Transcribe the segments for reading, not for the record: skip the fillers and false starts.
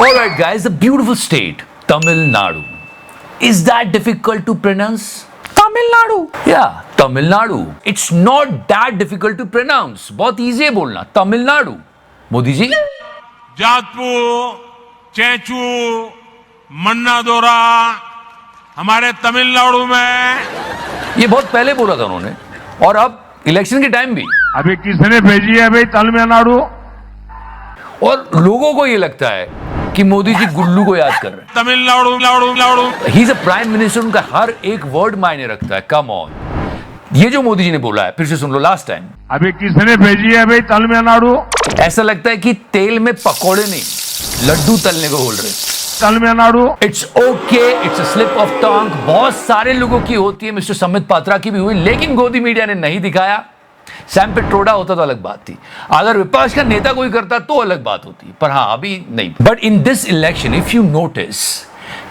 All right, guys, a beautiful state, Tamil Nadu. Is that difficult to pronounce? Tamil Nadu. Yeah, Tamil Nadu. It's not that difficult to pronounce. बहुत easy है बोलना. Tamil Nadu. Modi ji. जातपू, Chenchu, मन्नादोरा, हमारे तमिलनाडु में ये बहुत पहले बोला था उन्होंने, और अब इलेक्शन के टाइम भी. अभी किसने भेजी है भाई तमिलनाडु? और लोगों को ये लगता है कि मोदी जी गुल्लू को याद कर रहे हैं. Tamil Nadu he is a prime minister, उनका हर एक वर्ड मायने रखता है. कम ऑन, ये जो मोदी जी ने बोला है फिर से सुन लो. लास्ट टाइम अभी किसने भेजी है भाई तमिलनाडु? ऐसा लगता है कि तेल में पकोड़े नहीं, लड्डू तलने को बोल रहे हैं. Tamil Nadu. It's okay, it's a slip of tongue. बहुत सारे लोगों की होती है, मिस्टर संबित पात्रा की भी हुई, लेकिन गोदी मीडिया ने नहीं दिखाया. सैम पेट्रोडा होता तो अलग बात थी, अगर विपक्ष का नेता कोई करता तो अलग बात होती, पर हाँ अभी नहीं. But in this election if you notice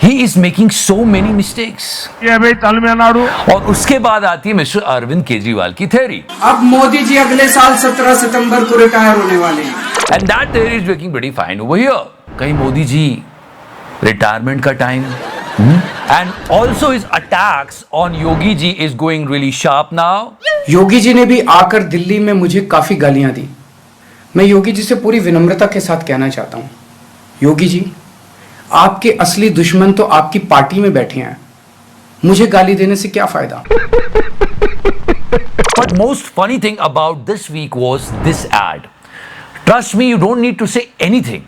he is making so many mistakes. ये भाई तमिलनाडु. और उसके बाद आती है मिस्टर अरविंद केजरीवाल की थ्योरी. अब मोदी जी अगले साल 17 सितंबर को रिटायर होने वाले हैं. And that theory is working very fine over here. कहीं मोदी जी रिटायरमेंट का time. And also his attacks on Yogi ji is going really sharp now. Yogi ji ने भी आकर दिल्ली में मुझे काफी गालियां दी. मैं योगी जी से पूरी विनम्रता के साथ कहना चाहता हूं, योगी जी आपके असली दुश्मन तो आपकी पार्टी में बैठे हैं, मुझे गाली देने से क्या फायदा. But most funny thing about this week was this ad. Trust me, you don't need to say anything.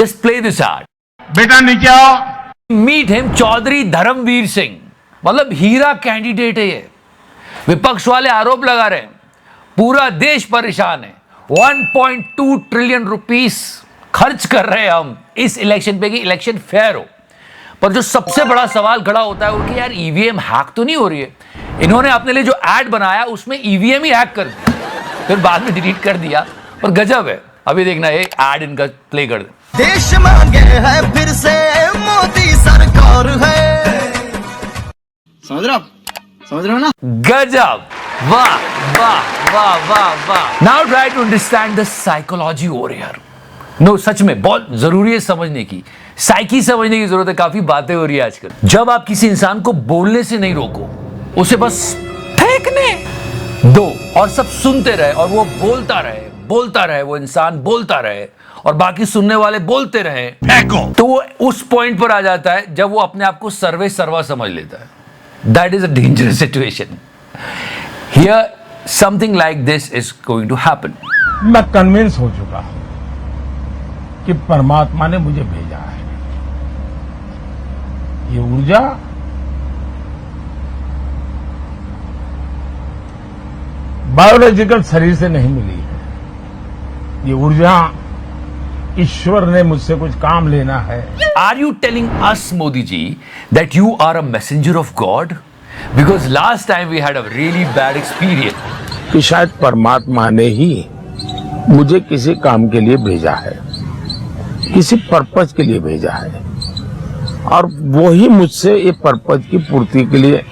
Just play this ad. बेटा नीचे आओ. Meet him Chaudhary Dharamvir Singh. मतलब हीरा कैंडिडेट है ये. विपक्ष वाले आरोप लगा रहे हैं पूरा देश परेशान है. 1.2 ट्रिलियन रुपीस खर्च कर रहे हैं हम इस इलेक्शन पे कि इलेक्शन फेयर हो. पर जो सबसे बड़ा सवाल खड़ा होता है वो कि यार ईवीएम हैक तो नहीं हो रही है. इन्होंने अपने लिए जो एड बनाया उसमें ईवीएम ही हैक कर दिया, फिर बाद में डिलीट कर दिया. पर गजब है. अभी देखना ये एड इनका प्ले कर दे. देश मांगे है फिर से मोदी सरकार है. समझ रहे हो ना? गजब. वाह वाह वाह वाह वाह. Now try to understand the psychology over here. No, सच में बहुत जरूरी है समझने की. साइकी समझने की जरूरत है. काफी बातें हो रही है आजकल. जब आप किसी इंसान को बोलने से नहीं रोको, उसे बस फेंकने दो और सब सुनते रहे और वो बोलता रहे, वो इंसान बोलता रहे और बाकी सुनने वाले बोलते रहे, तो वो उस पॉइंट पर आ जाता है जब वो अपने आप को सर्वे सर्वा समझ लेता है. That is a dangerous situation. Here something like this is going to happen. मैं कन्विंस हो चुका हूं कि परमात्मा ने मुझे भेजा है. ये ऊर्जा बायोलॉजिकल शरीर से नहीं मिली है. ये ऊर्जा ईश्वर ने मुझसे कुछ काम लेना है. Are you telling us Modi ji that you are a messenger of God? Because last time we had a really bad experience. कि शायद परमात्मा ने ही मुझे किसी काम के लिए भेजा है, किसी पर्पज के लिए भेजा है, और वो ही मुझसे ये पर्पज की पूर्ति के लिए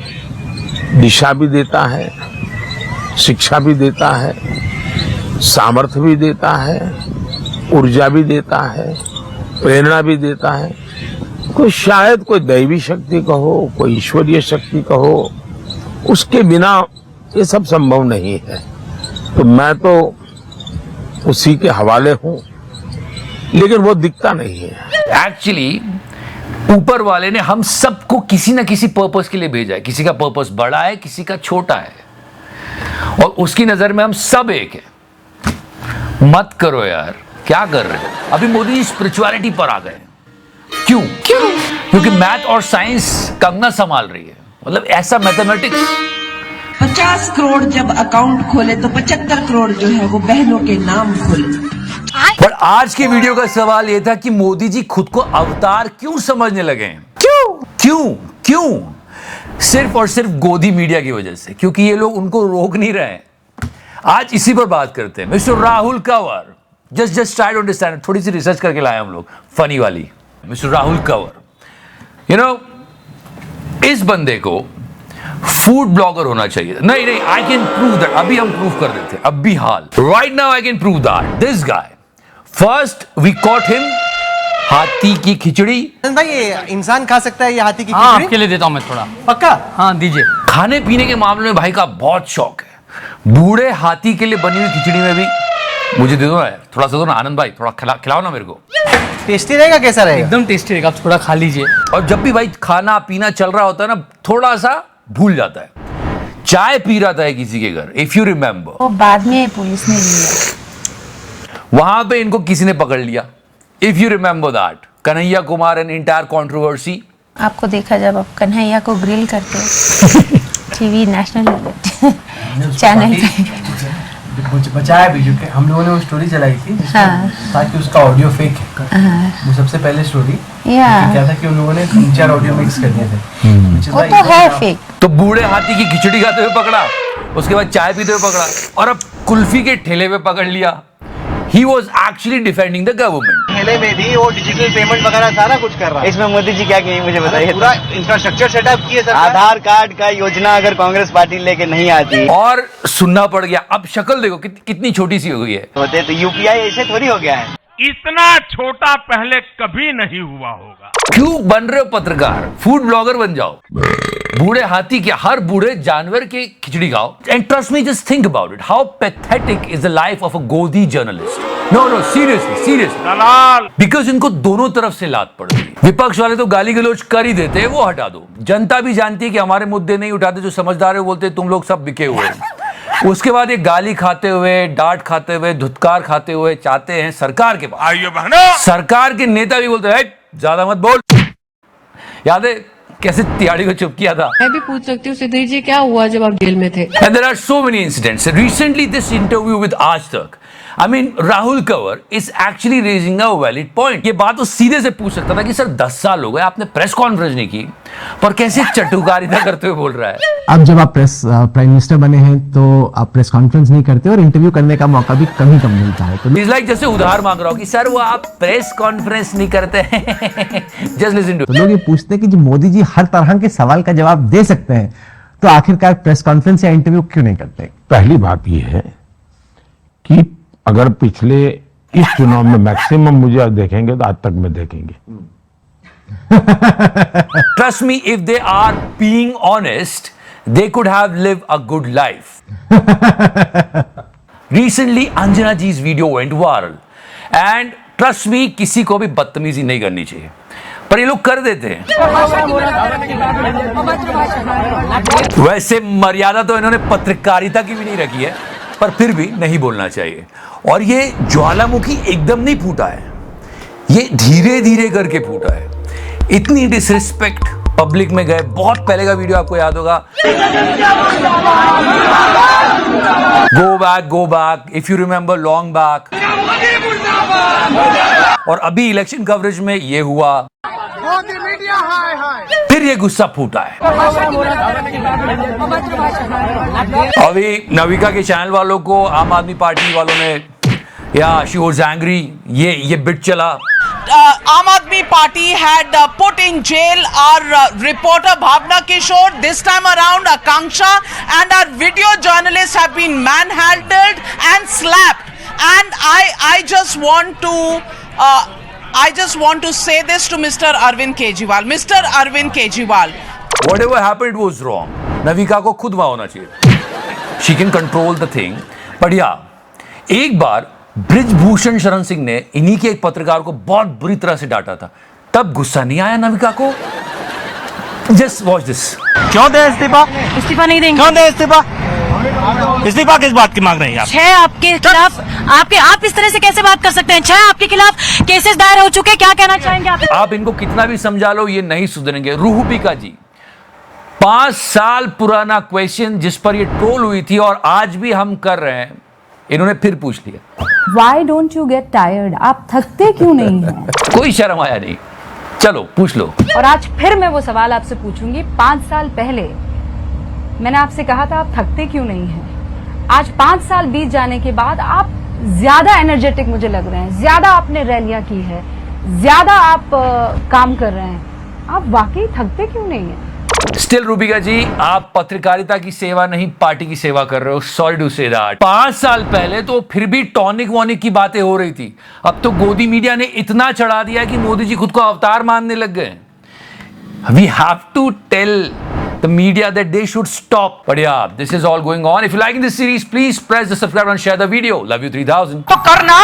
दिशा भी देता है, शिक्षा भी देता है, सामर्थ्य भी देता है, ऊर्जा भी देता है, प्रेरणा भी देता है. कोई शायद कोई दैवी शक्ति कहो, कोई ईश्वरीय शक्ति कहो, उसके बिना ये सब संभव नहीं है. तो मैं तो उसी के हवाले हूं, लेकिन वो दिखता नहीं है. एक्चुअली ऊपर वाले ने हम सबको किसी ना किसी पर्पस के लिए भेजा है. किसी का पर्पस बड़ा है, किसी का छोटा है, और उसकी नजर में हम सब एक है. मत करो यार, क्या कर रहे हो? अभी मोदी जी स्पिरिचुअलिटी पर आ गए. क्यों? क्योंकि मैथ और साइंस कंगना संभाल रही है. मतलब ऐसा मैथमेटिक्स. 50 करोड़ जब अकाउंट खोले तो 75 करोड़ जो है वो बहनों के नाम खोले. पर आज की वीडियो का सवाल यह था कि मोदी जी खुद को अवतार क्यों समझने लगे हैं? क्यों? सिर्फ और सिर्फ गोदी मीडिया की वजह से, क्योंकि ये लोग उनको रोक नहीं रहे हैं. आज इसी पर बात करते हैं. Mister Rahul Kanwar, just try to understand. थोड़ी सी रिसर्च करके लाए हम लोग, फनी वाली. Mister Rahul Kanwar, you know, इस बंदे को फूड ब्लॉगर होना चाहिए. नहीं, आई कैन प्रूव दैट. अभी हम प्रूव कर देते हैं, अभी हाल, right now I can prove that. This guy, first we caught him हाथी की खिचड़ी। भाई ये इंसान खा सकता है ये हाथी की हाँ खिचड़ी? आपके लिए देता हूँ मैं थोड़ा। पक्का? हाँ दीजिए। खाने पीने के मामले में भाई का बहुत शौक है। बूढ़े हाथी के लिए बनी हुई खिचड़ी में भी मुझे दे दो ना, थोड़ा सा दो ना आनंद भाई, थोड़ा खिलाओ ना मेरे को। टेस्टी रहेगा? कैसा रहेगा? एकदम टेस्टी रहेगा, आप थोड़ा खा लीजिए। और जब भी भाई खाना पीना चल रहा होता है ना, थोड़ा सा भूल जाता है। चाय पी रहा था किसी के घर, इफ यू रिमेम्बर, वो बाद में पुलिस ने लिया। वहां पे इनको किसी ने पकड़ लिया, if you remember that, Kanhaiya Kumar and entire controversy. आपको देखा जब आप कन्हैया को ग्रिल करते हो टीवी नेशनल चैनल पे। कुछ बचाया भी, क्योंकि हम लोगों ने वो स्टोरी चलाई थी हाँ। ताकि उसका ऑडियो फेक है। वो सबसे पहले स्टोरी क्या था कि उन लोगों ने 3-4 ऑडियो मिक्स कर दिए थे। वो तो है फेक। तो बूढ़े हाथी की खिचड़ी खाते हुए पकड़ा, उसके बाद चाय पीते हुए पकड़ा, और अब कुल्फी के ठेले पे पकड़ लिया। He was actually defending the government. ठेले में भी वो डिजिटल पेमेंट वगैरह सारा कुछ कर रहा है। इसमें मोदी जी क्या कहेंगे मुझे बताइए। पूरा इंफ्रास्ट्रक्चर सेटअप किए सर। आधार कार्ड का योजना अगर कांग्रेस पार्टी लेके नहीं आती और सुनना पड़ गया। अब शक्ल देखो कितनी छोटी सी हो गई है। होते तो यूपीआई ऐसे थोड़ी हो गया है। इतना छोटा पहले कभी नहीं हुआ होगा। क्यों बन रहे हो पत्रकार? फूड ब्लॉगर बन जाओ। बूढ़े हाथी के, हर बूढ़े जानवर के खिचड़ी खाओ। And trust me, just think about it, how pathetic is the life of a गोदी जर्नलिस्ट। नो सीरियसली दलाल। बिकॉज इनको दोनों तरफ से लात पड़ रही है। विपक्ष वाले तो गाली गलौज कर ही देते हैं, वो हटा दो। जनता भी जानती है कि हमारे मुद्दे नहीं उठाते, जो समझदार है बोलते तुम लोग सब बिके हुए हैं। उसके बाद ये गाली खाते हुए, डांट खाते हुए, धुतकार खाते हुए चाहते हैं सरकार के पास। आइए बहनों, सरकार के नेता भी बोलते हैं ज्यादा मत बोल। याद है कैसे तिहाड़ी को चुप किया था? मैं भी पूछ सकती हूँ सुधीर जी, क्या हुआ जब आप जेल में थे? And there are so many incidents. Recently, this interview with Aaj Tak, I mean, Rahul Kanwar is actually raising a valid point. ये बात तो सीधे से पूछ सकता था कि सर 10 साल हो गए आपने प्रेस कॉन्फ्रेंस नहीं की, पर कैसे चटुकारिता करते हुए बोल रहा है। अब जब आप प्राइम मिनिस्टर बने हैं तो आप प्रेस कॉन्फ्रेंस नहीं करते और इंटरव्यू करने का मौका भी कम मिलता है। तो It's like जैसे उधार मांग रहा हो कि सर वो आप प्रेस कॉन्फ्रेंस नहीं करते हैं। Just listen to. लोग ये पूछते हैं कि जो मोदी जी हर तरह के सवाल का जवाब दे सकते हैं, तो आखिरकार प्रेस कॉन्फ्रेंस या इंटरव्यू क्यों नहीं करते? पहली बात यह है कि अगर पिछले इस चुनाव में मैक्सिमम मुझे देखेंगे तो आज तक में देखेंगे। Trust me, if they are being honest, they could have lived a good life. Recently, Anjana ji's video went viral, and trust me, किसी को भी बदतमीजी नहीं करनी चाहिए, पर ये लोग कर देते हैं। वैसे मर्यादा तो इन्होंने पत्रकारिता की भी नहीं रखी है, पर फिर भी नहीं बोलना चाहिए। और ये ज्वालामुखी एकदम नहीं फूटा है, ये धीरे धीरे करके फूटा है। इतनी डिसरिस्पेक्ट पब्लिक में गए। बहुत पहले का वीडियो आपको याद होगा, go back if you remember, long back. और अभी इलेक्शन कवरेज में ये हुआ, फिर ये गुस्सा फूटा है। अभी नविका के चैनल वालों को आम आदमी पार्टी वालों ने, या शी वाज एंग्री, ये बिट चला। Aam Aadmi Party had put in jail our reporter Bhavna Kishore. This time around, Akanksha and our video journalists have been manhandled and slapped. And I just want to say this to Mr. Arvind Kejriwal. Mr. Arvind Kejriwal. Whatever happened was wrong. Navika को खुद वहां होना चाहिए। She can control the thing. But yeah, एक बार ब्रिजभूषण शरण सिंह ने इन्हीं के एक पत्रकार को बहुत बुरी तरह से डांटा था, तब गुस्सा नहीं आया नविका को। Just watch this. क्यों दे इस्तीफा? इस्तीफा नहीं देंगे। क्यों दे इस्तीफा? इस्तीफा किस बात की मांग रहे हैं आप? 6 आपके खिलाफ, आप इस तरह से कैसे बात कर सकते हैं? 6 आपके खिलाफ केसेस दायर हो चुके, क्या कहना चाहेंगे आप? आप इनको कितना भी समझा लो, ये नहीं सुधरेंगे। रूहबिका जी, 5 साल पुराना क्वेश्चन जिस पर ये ट्रोल हुई थी और आज भी हम कर रहे हैं, इन्होंने फिर पूछ लिया। Why don't you get tired? आप थकते क्यों नहीं हैं? कोई शर्म आया नहीं। चलो पूछ लो। और आज फिर मैं वो सवाल आपसे पूछूंगी। 5 साल पहले मैंने आपसे कहा था आप थकते क्यों नहीं हैं। आज 5 साल बीत जाने के बाद आप ज्यादा एनर्जेटिक मुझे लग रहे हैं, ज्यादा आपने रैलियां की है, ज्यादा आप काम कर रहे हैं। आप वाकई थकते क्यों नहीं हैं? स्टिल रूबिका जी, आप पत्रकारिता की सेवा नहीं पार्टी की सेवा कर रहे हो. Sorry to say that. 5 साल पहले तो फिर भी टॉनिक वॉनिक की बातें हो रही थी. अब तो गोदी मीडिया ने इतना चढ़ा दिया कि मोदी जी खुद को अवतार मानने लग गए. We have to tell the media that they should stop. But yeah, this is all going on. If you're liking this series, please press the subscribe and share the video. Love you 3000. तो करना